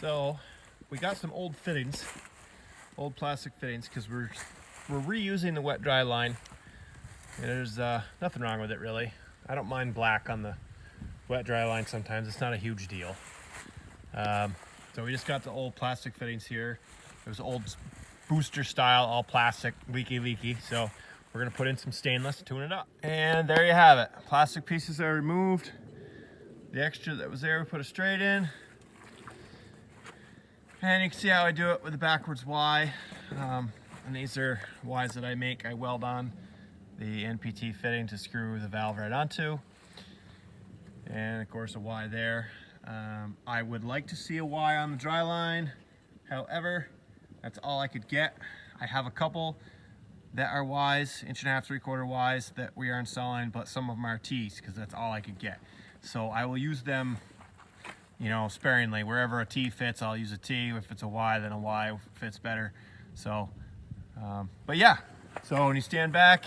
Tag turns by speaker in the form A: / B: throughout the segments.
A: So we got some old fittings, old plastic fittings, because we're reusing the wet dry line. And there's nothing wrong with it really. I don't mind black on the wet dry line sometimes. It's not a huge deal. So we just got the old plastic fittings here. It was old booster style, all plastic, leaky. So we're gonna put in some stainless to tune it up. And there you have it. Plastic pieces are removed. The extra that was there, we put it straight in. And you can see how I do it with the backwards Y. And these are Ys that I make. I weld on the NPT fitting to screw the valve right onto. And of course a Y there. I would like to see a Y on the dry line. However, that's all I could get. I have a couple that are Ys, 1.5, 3/4 Ys that we are installing, but some of them are T's because that's all I could get. So I will use them, you know, sparingly. Wherever a T fits, I'll use a T. If it's a Y, then a Y fits better. So, but yeah. So when you stand back,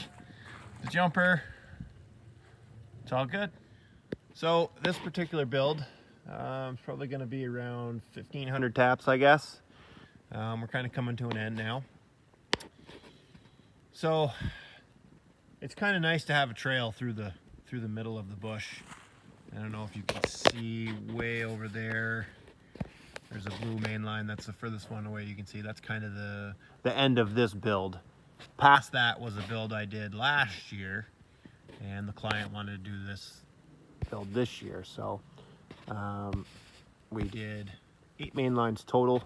A: the jumper, it's all good. So this particular build, is probably going to be around 1,500 taps, I guess. We're kind of coming to an end now. So it's kind of nice to have a trail through the middle of the bush. I don't know if you can see way over there. There's a blue main line. That's the furthest one away you can see. That's kind of the end of this build. Past that was a build I did last year, and the client wanted to do this build this year. So we did 8 main lines total.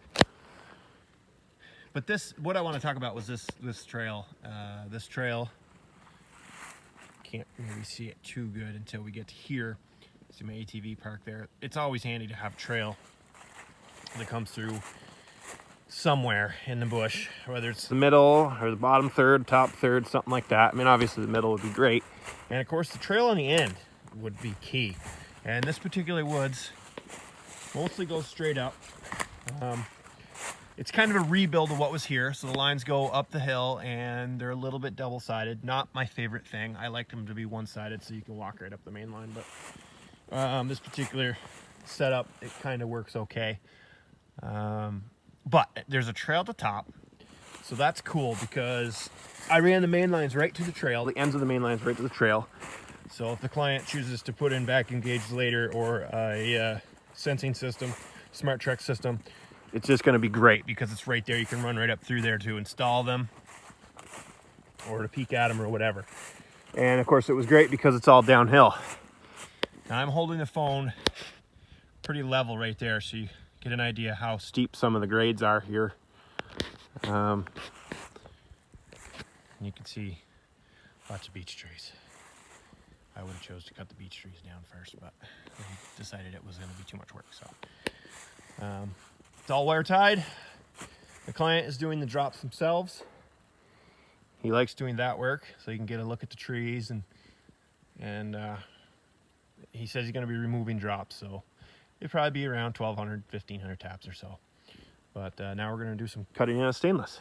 A: But what I want to talk about was this trail. This trail, can't maybe see it too good until we get to here. See my ATV park there. It's always handy to have a trail that comes through somewhere in the bush, whether it's the middle or the bottom third, top third, something like that. I mean, obviously the middle would be great. And of course the trail on the end would be key. And this particular woods mostly goes straight up. It's kind of a rebuild of what was here. So the lines go up the hill and they're a little bit double-sided. Not my favorite thing. I like them to be one-sided so you can walk right up the main line. But this particular setup, it kind of works okay. But there's a trail at the top. So that's cool because I ran the main lines right to the trail. The ends of the main lines right to the trail. So if the client chooses to put in back engage later or a sensing system, smart Trek system, it's just going to be great because it's right there. You can run right up through there to install them or to peek at them or whatever. And of course it was great because it's all downhill. Now I'm holding the phone pretty level right there so you get an idea how steep some of the grades are here. And you can see lots of beech trees. I would have chose to cut the beech trees down first, but I decided it was going to be too much work. So it's all wire tied. The client is doing the drops themselves. He likes doing that work so he can get a look at the trees, and he says he's going to be removing drops, so it'd probably be around 1,200, 1,500 taps or so. But now we're going to do some cutting in of stainless.